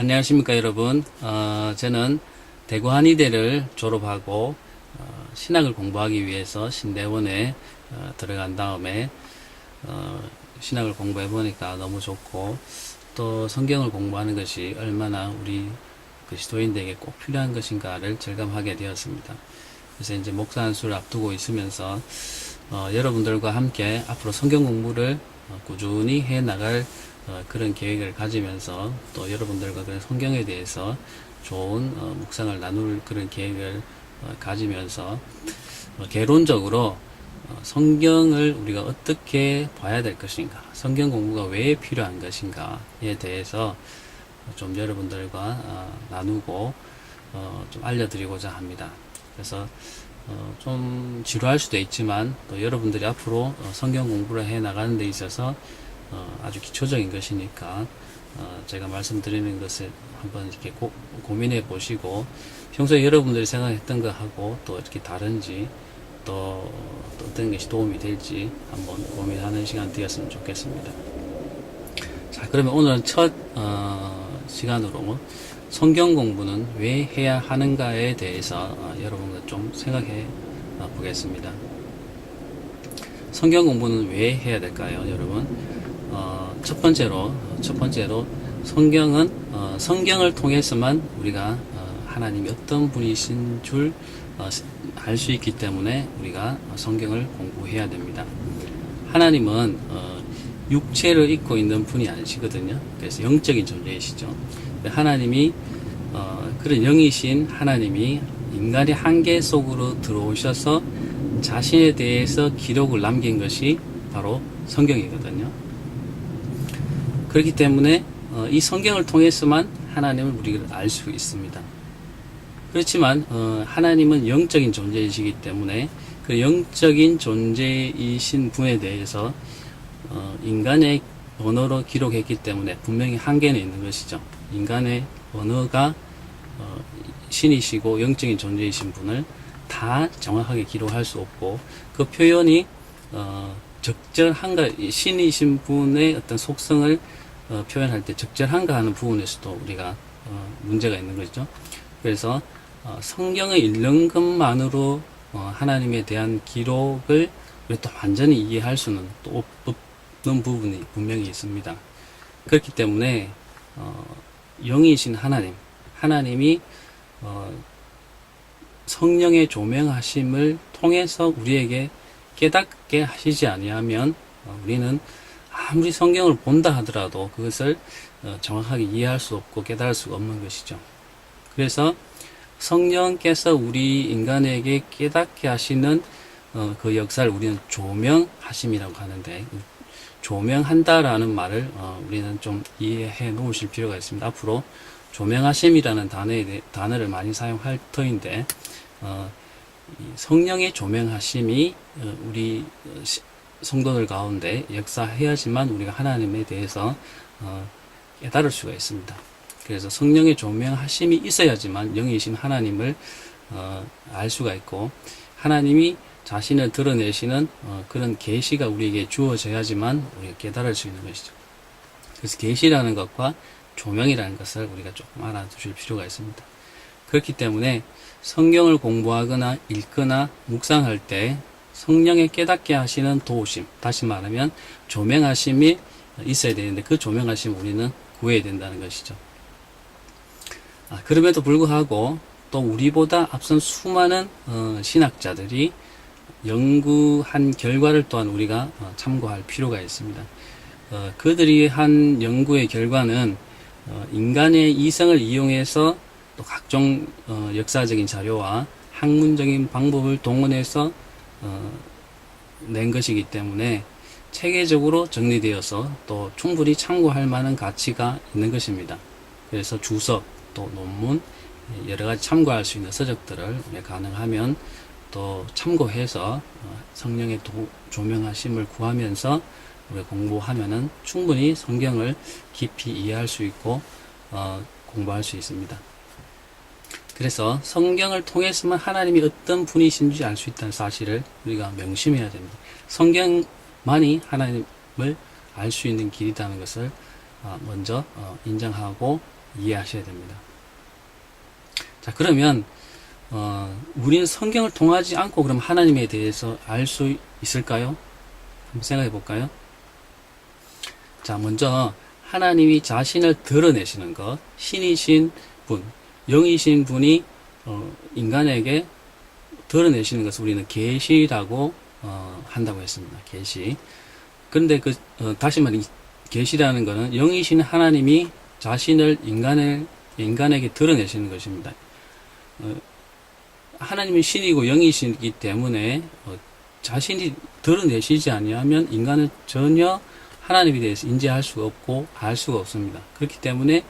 안녕하십니까 여러분. 저는 대구 한의대를 졸업하고 신학을 공부하기 위해서 신대원에 들어간 다음에 신학을 공부해 보니까 너무 좋고, 또 성경을 공부하는 것이 얼마나 우리 그리스도인들에게 꼭 필요한 것인가를 절감하게 되었습니다. 그래서 이제 목사 안수를 앞두고 있으면서 여러분들과 함께 앞으로 성경 공부를 꾸준히 해 나갈 그런 계획을 가지면서, 또 여러분들과 그런 성경에 대해서 좋은 묵상을 나눌 그런 계획을 가지면서 개론적으로 성경을 우리가 어떻게 봐야 될 것인가, 성경 공부가 왜 필요한 것인가에 대해서 좀 여러분들과 나누고 좀 알려드리고자 합니다. 그래서 좀 지루할 수도 있지만, 또 여러분들이 앞으로 성경 공부를 해 나가는 데 있어서 아주 기초적인 것이니까 제가 말씀드리는 것을 한번 이렇게 고민해 보시고, 평소에 여러분들이 생각했던 것하고 또 이렇게 다른지, 또 어떤 것이 도움이 될지 한번 고민하는 시간 되었으면 좋겠습니다. 자, 그러면 오늘은 첫 시간으로 성경 공부는 왜 해야 하는가에 대해서 여러분과 좀 생각해 보겠습니다. 성경 공부는 왜 해야 될까요, 여러분? 첫 번째로 성경을 통해서만 우리가 하나님이 어떤 분이신 줄 알 수 있기 때문에 우리가 성경을 공부해야 됩니다. 하나님은 육체를 입고 있는 분이 아니시거든요. 그래서 영적인 존재이시죠. 하나님이 그런 영이신 하나님이 인간의 한계 속으로 들어오셔서 자신에 대해서 기록을 남긴 것이 바로 성경이거든요. 그렇기 때문에 이 성경을 통해서만 하나님을 우리가 알 수 있습니다. 그렇지만 하나님은 영적인 존재이시기 때문에 그 영적인 존재이신 분에 대해서 인간의 언어로 기록했기 때문에 분명히 한계는 있는 것이죠. 인간의 언어가 신이시고 영적인 존재이신 분을 다 정확하게 기록할 수 없고, 그 표현이 적절한가, 신이신 분의 어떤 속성을 표현할 때 적절한가 하는 부분에서도 우리가 문제가 있는 거죠. 그래서 성경을 읽는 것만으로 하나님에 대한 기록을 또 완전히 이해할 수는 또 없는 부분이 분명히 있습니다. 그렇기 때문에 영이신 하나님이 성령의 조명하심을 통해서 우리에게 깨닫게 하시지 아니하면 우리는 아무리 성경을 본다 하더라도 그것을 정확하게 이해할 수 없고 깨달을 수가 없는 것이죠. 그래서 성령께서 우리 인간에게 깨닫게 하시는 그 역사를 우리는 조명하심이라고 하는데, 조명한다라는 말을 우리는 좀 이해해 놓으실 필요가 있습니다. 앞으로 조명하심이라는 단어를 많이 사용할 터인데, 성령의 조명하심이 우리 성도들 가운데 역사해야지만 우리가 하나님에 대해서 깨달을 수가 있습니다. 그래서 성령의 조명하심이 있어야지만 영이신 하나님을 알 수가 있고, 하나님이 자신을 드러내시는 그런 계시가 우리에게 주어져야지만 우리가 깨달을 수 있는 것이죠. 그래서 계시라는 것과 조명이라는 것을 우리가 조금 알아두실 필요가 있습니다. 그렇기 때문에 성경을 공부하거나 읽거나 묵상할 때 성령의 깨닫게 하시는 도우심, 다시 말하면 조명하심이 있어야 되는데, 그 조명하심 우리는 구해야 된다는 것이죠. 그럼에도 불구하고 또 우리보다 앞선 수많은 신학자들이 연구한 결과를 또한 우리가 참고할 필요가 있습니다. 그들이 한 연구의 결과는 인간의 이성을 이용해서 또 각종 역사적인 자료와 학문적인 방법을 동원해서 낸 것이기 때문에 체계적으로 정리되어서 또 충분히 참고할 만한 가치가 있는 것입니다. 그래서 주석, 또 논문, 여러 가지 참고할 수 있는 서적들을 가능하면 또 참고해서 성령의 조명하심을 구하면서 우리가 공부하면은 충분히 성경을 깊이 이해할 수 있고 공부할 수 있습니다. 그래서 성경을 통해서만 하나님이 어떤 분이신지 알 수 있다는 사실을 우리가 명심해야 됩니다. 성경만이 하나님을 알 수 있는 길이라는 것을 먼저 인정하고 이해하셔야 됩니다. 자, 그러면 우리는 성경을 통하지 않고 그럼 하나님에 대해서 알 수 있을까요? 한번 생각해 볼까요? 자, 먼저 하나님이 자신을 드러내시는 것, 신이신 분, 영이신 분이 인간에게 드러내시는 것을 우리는 계시라고 한다고 했습니다. 계시. 그런데 다시 말해 계시라는 것은 영이신 하나님이 자신을 인간에게 드러내시는 것입니다. 하나님이 신이고 영이시기 때문에 자신이 드러내시지 아니하면 인간은 전혀 하나님에 대해서 인지할 수가 없고 알 수가 없습니다. 그렇기 때문에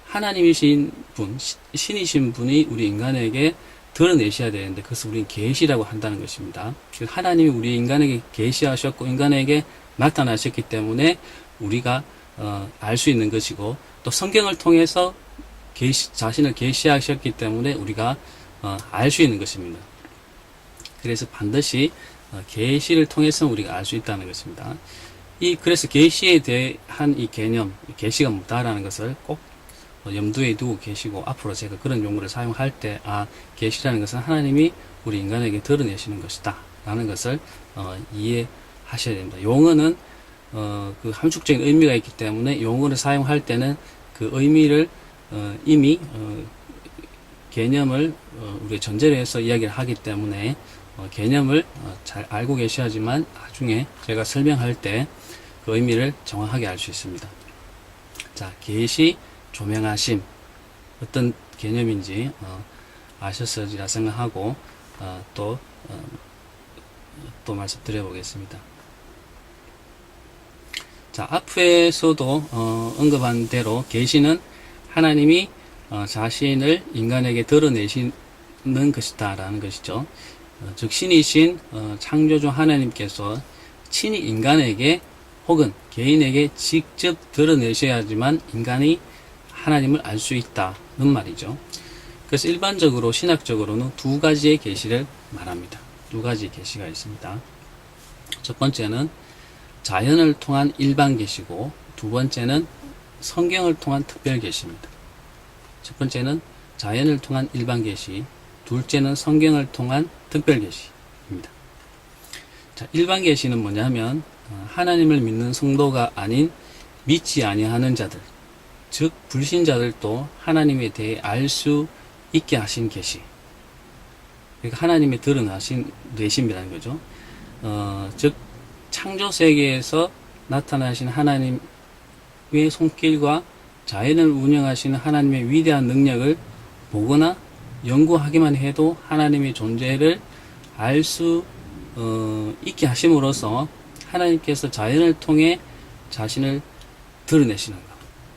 하나님이신 분, 신이신 분이 우리 인간에게 드러내셔야 되는데 그것을 우리는 계시라고 한다는 것입니다. 하나님이 우리 인간에게 계시하셨고 인간에게 나타나셨기 때문에 우리가 알 수 있는 것이고 또 성경을 통해서 자신을 계시하셨기 때문에 우리가 알 수 있는 것입니다. 그래서 반드시 계시를 통해서 우리가 알 수 있다는 것입니다. 그래서 계시에 대한 이 개념, 계시가 뭐다라는 것을 꼭 염두에 두고 계시고 앞으로 제가 그런 용어를 사용할 때 계시라는 것은 하나님이 우리 인간에게 드러내시는 것이다 라는 것을 이해하셔야 됩니다. 용어는 그 함축적인 의미가 있기 때문에 용어를 사용할 때는 그 의미를 이미 개념을 우리 전제로 해서 이야기를 하기 때문에 개념을 잘 알고 계셔야지만 나중에 제가 설명할 때 그 의미를 정확하게 알 수 있습니다. 자, 계시, 조명하심 어떤 개념인지 아셨으리라 생각하고 또 말씀드려 보겠습니다. 자, 앞에서도 언급한 대로 계시는 하나님이 자신을 인간에게 드러내시는 것이다 라는 것이죠. 즉 신이신 창조주 하나님께서 친히 인간에게 혹은 개인에게 직접 드러내셔야지만 인간이 하나님을 알 수 있다는 말이죠. 그래서 일반적으로 신학적으로는 두 가지의 계시를 말합니다. 두 가지 계시가 있습니다. 첫 번째는 자연을 통한 일반 계시고 두 번째는 성경을 통한 특별 계시입니다. 첫 번째는 자연을 통한 일반 계시, 둘째는 성경을 통한 특별 계시입니다. 자, 일반 계시는 뭐냐면 하나님을 믿는 성도가 아닌 믿지 아니하는 자들, 즉 불신자들도 하나님에 대해 알 수 있게 하신 계시. 그러니까 하나님의 드러나신 내심이라는 거죠. 즉 창조 세계에서 나타나신 하나님의 손길과 자연을 운영하시는 하나님의 위대한 능력을 보거나 연구하기만 해도 하나님의 존재를 알 수 있게 하심으로써 하나님께서 자연을 통해 자신을 드러내시는 것.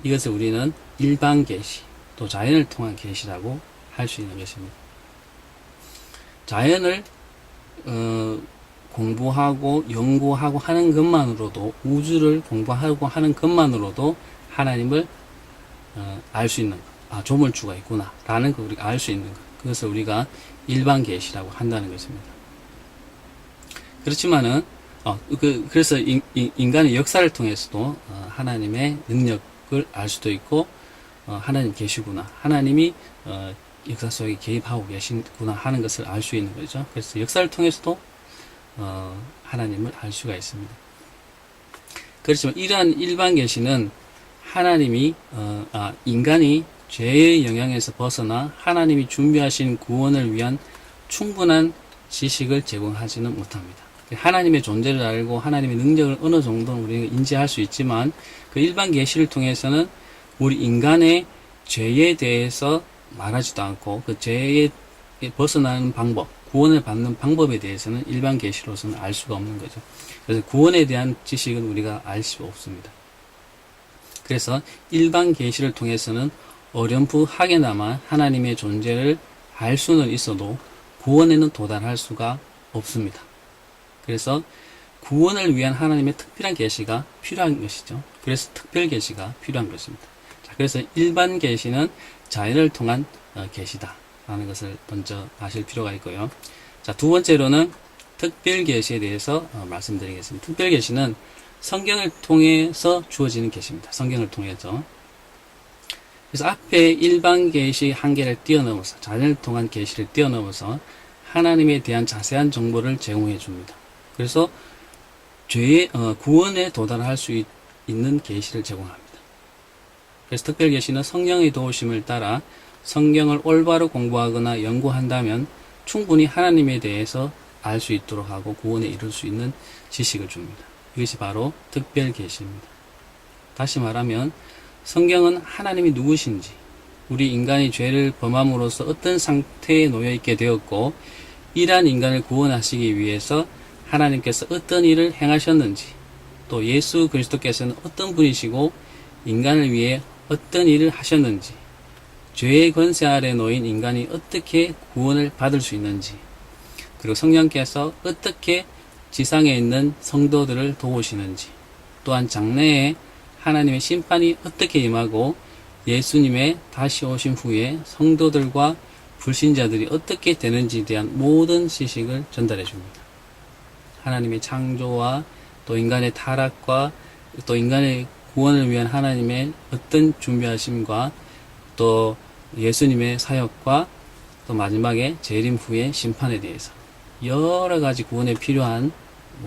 이것을 우리는 일반 계시, 또 자연을 통한 계시라고 할 수 있는 것입니다. 자연을 공부하고 연구하고 하는 것만으로도, 우주를 공부하고 하는 것만으로도 하나님을 알 수 있는 것, 조물주가 있구나 라는 걸 우리가 알 수 있는 것, 그것을 우리가 일반 계시라고 한다는 것입니다. 그렇지만은 그래서 인간의 역사를 통해서도 하나님의 능력을 알 수도 있고 하나님 계시구나, 하나님이 역사 속에 개입하고 계시구나 하는 것을 알 수 있는 거죠. 그래서 역사를 통해서도 하나님을 알 수가 있습니다. 그렇지만 이러한 일반 계시는 하나님이 인간이 죄의 영향에서 벗어나 하나님이 준비하신 구원을 위한 충분한 지식을 제공하지는 못합니다. 하나님의 존재를 알고 하나님의 능력을 어느 정도는 우리가 인지할 수 있지만 그 일반 계시를 통해서는 우리 인간의 죄에 대해서 말하지도 않고 그 죄에 벗어나는 방법, 구원을 받는 방법에 대해서는 일반 계시로서는 알 수가 없는 거죠. 그래서 구원에 대한 지식은 우리가 알 수 없습니다. 그래서 일반 계시를 통해서는 어렴풋하게나마 하나님의 존재를 알 수는 있어도 구원에는 도달할 수가 없습니다. 그래서 구원을 위한 하나님의 특별한 계시가 필요한 것이죠. 그래서 특별 계시가 필요한 것입니다. 자, 그래서 일반 계시는 자연을 통한 계시다 라는 것을 먼저 아실 필요가 있고요. 자, 두 번째로는 특별 계시에 대해서 말씀드리겠습니다. 특별 계시는 성경을 통해서 주어지는 계시입니다. 성경을 통해서. 그래서 앞에 일반 계시 한계를 뛰어넘어서, 자연을 통한 계시를 뛰어넘어서 하나님에 대한 자세한 정보를 제공해 줍니다. 그래서 구원에 도달할 수 있는 계시를 제공합니다. 그래서 특별 계시는 성령의 도우심을 따라 성경을 올바로 공부하거나 연구한다면 충분히 하나님에 대해서 알 수 있도록 하고 구원에 이룰 수 있는 지식을 줍니다. 이것이 바로 특별 계시입니다. 다시 말하면 성경은 하나님이 누구신지, 우리 인간이 죄를 범함으로써 어떤 상태에 놓여 있게 되었고 이러한 인간을 구원하시기 위해서 하나님께서 어떤 일을 행하셨는지, 또 예수 그리스도께서는 어떤 분이시고 인간을 위해 어떤 일을 하셨는지, 죄의 권세 아래 놓인 인간이 어떻게 구원을 받을 수 있는지, 그리고 성령께서 어떻게 지상에 있는 성도들을 도우시는지, 또한 장래에 하나님의 심판이 어떻게 임하고 예수님의 다시 오심 후에 성도들과 불신자들이 어떻게 되는지에 대한 모든 지식을 전달해 줍니다. 하나님의 창조와 또 인간의 타락과 또 인간의 구원을 위한 하나님의 어떤 준비하심과 또 예수님의 사역과 또 마지막에 재림 후의 심판에 대해서 여러 가지 구원에 필요한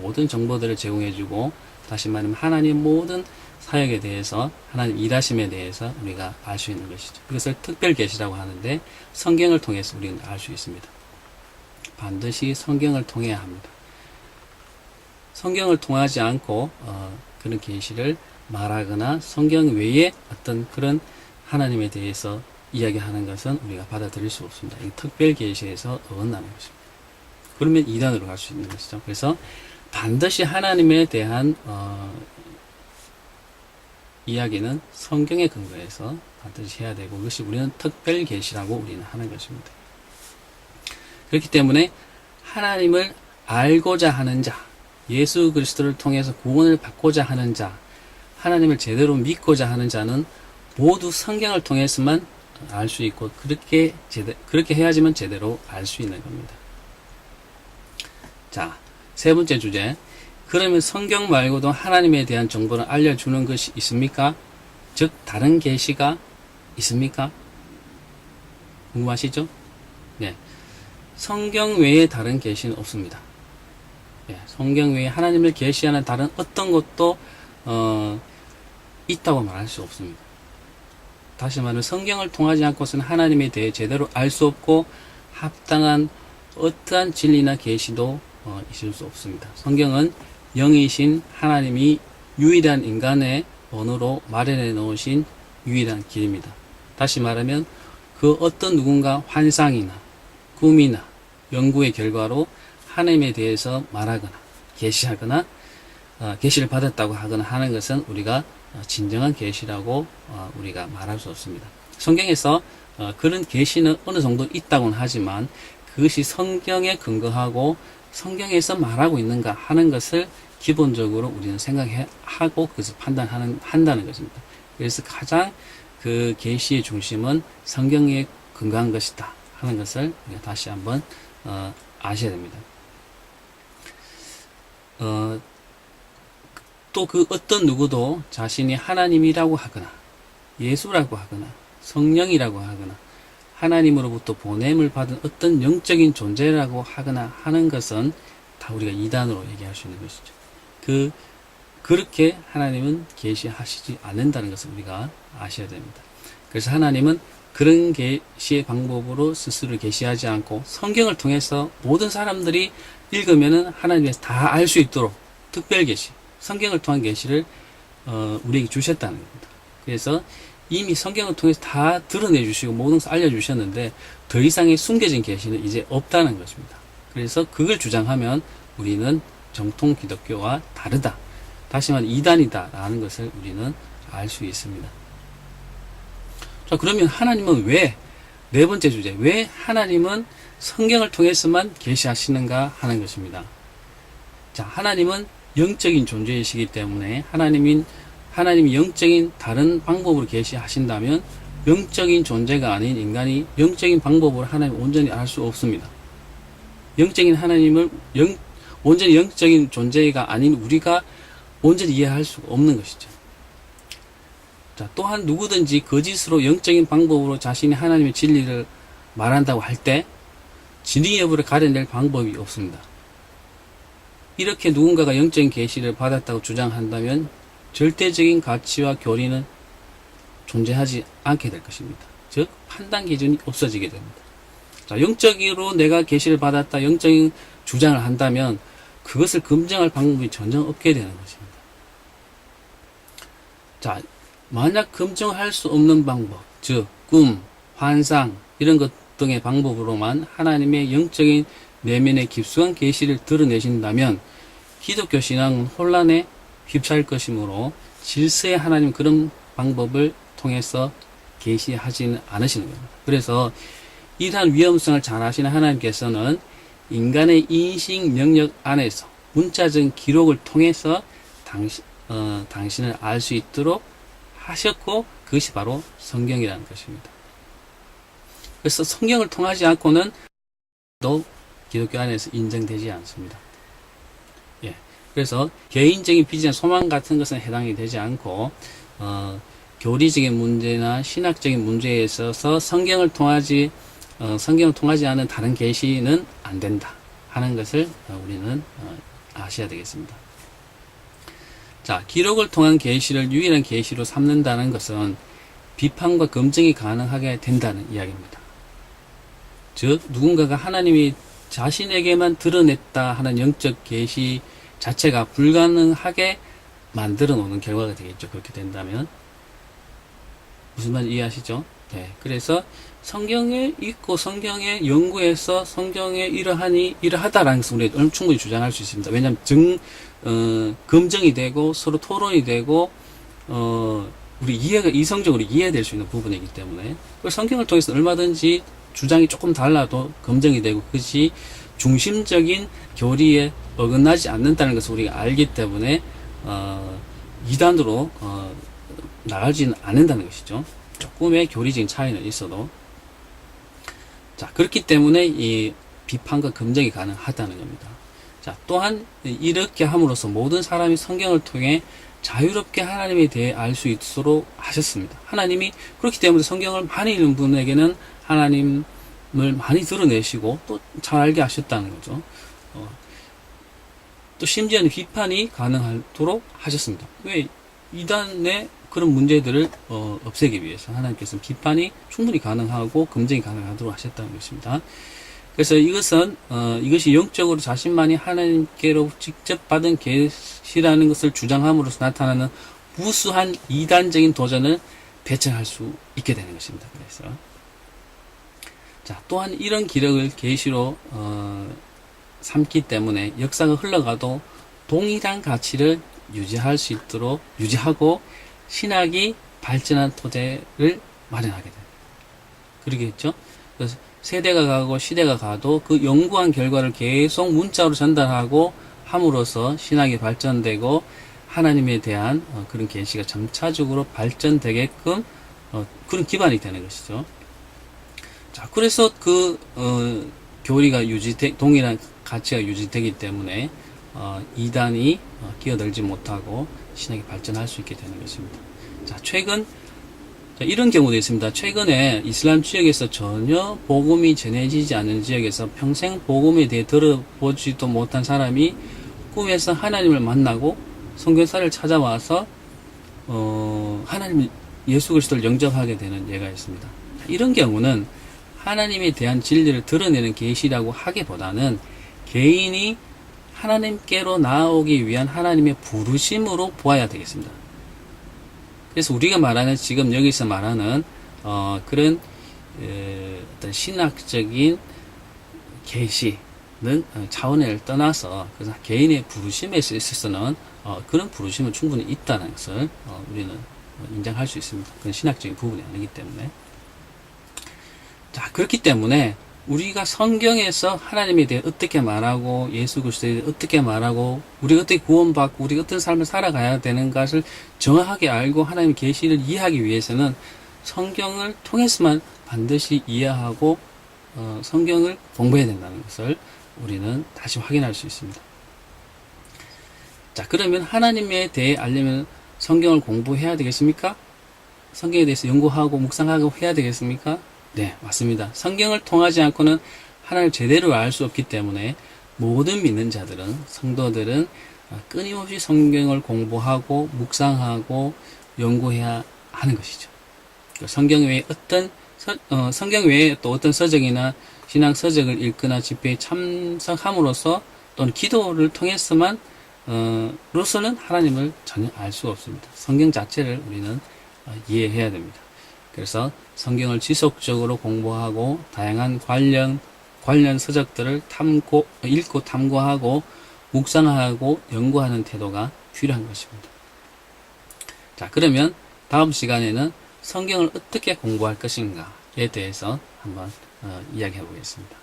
모든 정보들을 제공해주고, 다시 말하면 하나님의 모든 사역에 대해서, 하나님 일하심에 대해서 우리가 알 수 있는 것이죠. 이것을 특별 계시라고 하는데 성경을 통해서 우리는 알 수 있습니다. 반드시 성경을 통해야 합니다. 성경을 통하지 않고 그런 계시를 말하거나 성경 외에 어떤 그런 하나님에 대해서 이야기하는 것은 우리가 받아들일 수 없습니다. 이 특별 계시에서 어긋나는 것입니다. 그러면 이단으로 갈 수 있는 것이죠. 그래서 반드시 하나님에 대한 이야기는 성경에 근거해서 반드시 해야 되고, 그것이 우리는 특별 계시라고 우리는 하는 것입니다. 그렇기 때문에 하나님을 알고자 하는 자, 예수 그리스도를 통해서 구원을 받고자 하는 자, 하나님을 제대로 믿고자 하는 자는 모두 성경을 통해서만 알 수 있고, 그렇게 해야지만 제대로 알 수 있는 겁니다. 자, 세 번째 주제. 그러면 성경 말고도 하나님에 대한 정보를 알려주는 것이 있습니까? 즉, 다른 계시가 있습니까? 궁금하시죠? 네. 성경 외에 다른 계시는 없습니다. 네, 성경 외에 하나님을 계시하는 다른 어떤 것도 있다고 말할 수 없습니다. 다시 말하면 성경을 통하지 않고서는 하나님에 대해 제대로 알 수 없고 합당한 어떠한 진리나 계시도 있을 수 없습니다. 성경은 영이신 하나님이 유일한 인간의 언어로 마련해 놓으신 유일한 길입니다. 다시 말하면 그 어떤 누군가 환상이나 꿈이나 연구의 결과로 하나님에 대해서 말하거나 계시하거나 계시를 받았다고 하거나 하는 것은 우리가 진정한 계시라고 우리가 말할 수 없습니다. 성경에서 그런 계시는 어느 정도 있다고는 하지만 그것이 성경에 근거하고 성경에서 말하고 있는가 하는 것을 기본적으로 우리는 생각하고 그것을 한다는 것입니다. 그래서 가장 그 계시의 중심은 성경에 근거한 것이다 하는 것을 우리가 다시 한번 아셔야 됩니다. 또 그 어떤 누구도 자신이 하나님이라고 하거나 예수라고 하거나 성령이라고 하거나 하나님으로부터 보냄을 받은 어떤 영적인 존재라고 하거나 하는 것은 다 우리가 이단으로 얘기할 수 있는 것이죠. 그렇게 하나님은 계시하시지 않는다는 것을 우리가 아셔야 됩니다. 그래서 하나님은 그런 계시의 방법으로 스스로 계시하지 않고 성경을 통해서 모든 사람들이 읽으면은 하나님께서 다 알 수 있도록 특별 계시, 성경을 통한 계시를 우리에게 주셨다는 겁니다. 그래서 이미 성경을 통해서 다 드러내 주시고 모든 것을 알려주셨는데 더 이상의 숨겨진 계시는 이제 없다는 것입니다. 그래서 그걸 주장하면 우리는 정통 기독교와 다르다, 다시 말해 이단이다 라는 것을 우리는 알 수 있습니다. 자, 그러면 하나님은 네 번째 주제, 왜 하나님은 성경을 통해서만 계시하시는가 하는 것입니다. 자, 하나님은 영적인 존재이시기 때문에 하나님이 영적인 다른 방법으로 계시하신다면 영적인 존재가 아닌 인간이 영적인 방법으로 하나님을 온전히 알 수 없습니다. 영적인 하나님을 온전히 영적인 존재가 아닌 우리가 온전히 이해할 수가 없는 것이죠. 자, 또한 누구든지 거짓으로 영적인 방법으로 자신이 하나님의 진리를 말한다고 할 때 진위 여부를 가려낼 방법이 없습니다. 이렇게 누군가가 영적인 계시를 받았다고 주장한다면 절대적인 가치와 교리는 존재하지 않게 될 것입니다. 즉 판단 기준이 없어지게 됩니다. 자, 영적으로 내가 계시를 받았다, 영적인 주장을 한다면 그것을 검증할 방법이 전혀 없게 되는 것입니다. 자, 만약 검증할 수 없는 방법, 즉 꿈, 환상 이런 것 등의 방법으로만 하나님의 영적인 내면의 깊숙한 계시를 드러내신다면 기독교 신앙은 혼란에 휩싸일 것이므로 질서의 하나님 그런 방법을 통해서 계시하지는 않으시는 겁니다. 그래서 이러한 위험성을 잘 아시는 하나님께서는 인간의 인식 영역 안에서 문자적 기록을 통해서 당신을 알 수 있도록 하셨고 그것이 바로 성경이라는 것입니다. 그래서 성경을 통하지 않고는 또 기독교 안에서 인정되지 않습니다. 예. 그래서 개인적인 비전, 소망 같은 것은 해당이 되지 않고 교리적인 문제나 신학적인 문제에 있어서 성경을 통하지 않은 다른 계시는 안 된다 하는 것을 우리는 아셔야 되겠습니다. 자, 기록을 통한 계시를 유일한 계시로 삼는다는 것은 비판과 검증이 가능하게 된다는 이야기입니다. 즉 누군가가 하나님이 자신에게만 드러냈다 하는 영적 계시 자체가 불가능하게 만들어 놓는 결과가 되겠죠. 그렇게 된다면 무슨 말인지 이해하시죠? 네. 그래서 성경에 읽고 성경에 연구해서 성경에 이러하다라는 것을 우리가 충분히 주장할 수 있습니다. 왜냐하면 검증이 되고 서로 토론이 되고 우리 이성적으로 이해될 수 있는 부분이기 때문에 그 성경을 통해서 얼마든지 주장이 조금 달라도 검증이 되고 그것이 중심적인 교리에 어긋나지 않는다는 것을 우리가 알기 때문에 이단으로 나가지는 않는다는 것이죠. 조금의 교리적인 차이는 있어도. 자, 그렇기 때문에 이 비판과 검증이 가능하다는 겁니다. 자, 또한 이렇게 함으로써 모든 사람이 성경을 통해 자유롭게 하나님에 대해 알 수 있도록 하셨습니다. 하나님이 그렇기 때문에 성경을 많이 읽는 분에게는 하나님을 많이 드러내시고 또 잘 알게 하셨다는 거죠. 또 심지어는 비판이 가능하도록 하셨습니다. 왜? 이단의 그런 문제들을 없애기 위해서 하나님께서는 비판이 충분히 가능하고 검증이 가능하도록 하셨다는 것입니다. 그래서 이것이 영적으로 자신만이 하나님께로 직접 받은 계시라는 것을 주장함으로써 나타나는 무수한 이단적인 도전을 배척할 수 있게 되는 것입니다. 그래서 자, 또한 이런 기록을 계시로 삼기 때문에 역사가 흘러가도 동일한 가치를 유지하고 신학이 발전한 토대를 마련하게 됩니다. 그러겠죠? 그래서 세대가 가고 시대가 가도 그 연구한 결과를 계속 문자로 전달하고 함으로써 신학이 발전되고 하나님에 대한 그런 계시가 점차적으로 발전되게끔 그런 기반이 되는 것이죠. 자, 그래서 교리가 동일한 가치가 유지되기 때문에 이단이 끼어들지 못하고 신학이 발전할 수 있게 되는 것입니다. 자, 이런 경우도 있습니다. 최근에 이슬람 지역에서 전혀 복음이 전해지지 않는 지역에서 평생 복음에 대해 들어보지도 못한 사람이 꿈에서 하나님을 만나고 선교사를 찾아와서 하나님 예수 그리스도를 영접하게 되는 예가 있습니다. 이런 경우는 하나님에 대한 진리를 드러내는 계시라고 하기보다는 개인이 하나님께로 나아오기 위한 하나님의 부르심으로 보아야 되겠습니다. 그래서 우리가 지금 여기서 말하는 그런 어떤 신학적인 계시는 차원을 떠나서 그래서 개인의 부르심에 있어서는 그런 부르심은 충분히 있다는 것을 우리는 인정할 수 있습니다. 그건 신학적인 부분이 아니기 때문에. 자, 그렇기 때문에 우리가 성경에서 하나님에 대해 어떻게 말하고 예수 그리스도에 대해 어떻게 말하고 우리가 어떻게 구원받고 우리가 어떤 삶을 살아가야 되는 것을 정확하게 알고 하나님의 계시를 이해하기 위해서는 성경을 통해서만 반드시 이해하고 성경을 공부해야 된다는 것을 우리는 다시 확인할 수 있습니다. 자, 그러면 하나님에 대해 알려면 성경을 공부해야 되겠습니까? 성경에 대해서 연구하고 묵상하고 해야 되겠습니까? 네, 맞습니다. 성경을 통하지 않고는 하나님을 제대로 알 수 없기 때문에 모든 믿는 자들은, 성도들은 끊임없이 성경을 공부하고 묵상하고 연구해야 하는 것이죠. 성경 외에 성경 외에 또 어떤 서적이나 신앙 서적을 읽거나 집회에 참석함으로써 또는 기도를 통해서만 로서는 하나님을 전혀 알 수가 없습니다. 성경 자체를 우리는 이해해야 됩니다. 그래서 성경을 지속적으로 공부하고 다양한 관련 서적들을 읽고 탐구하고 묵상하고 연구하는 태도가 필요한 것입니다. 자, 그러면 다음 시간에는 성경을 어떻게 공부할 것인가에 대해서 한번 이야기해 보겠습니다.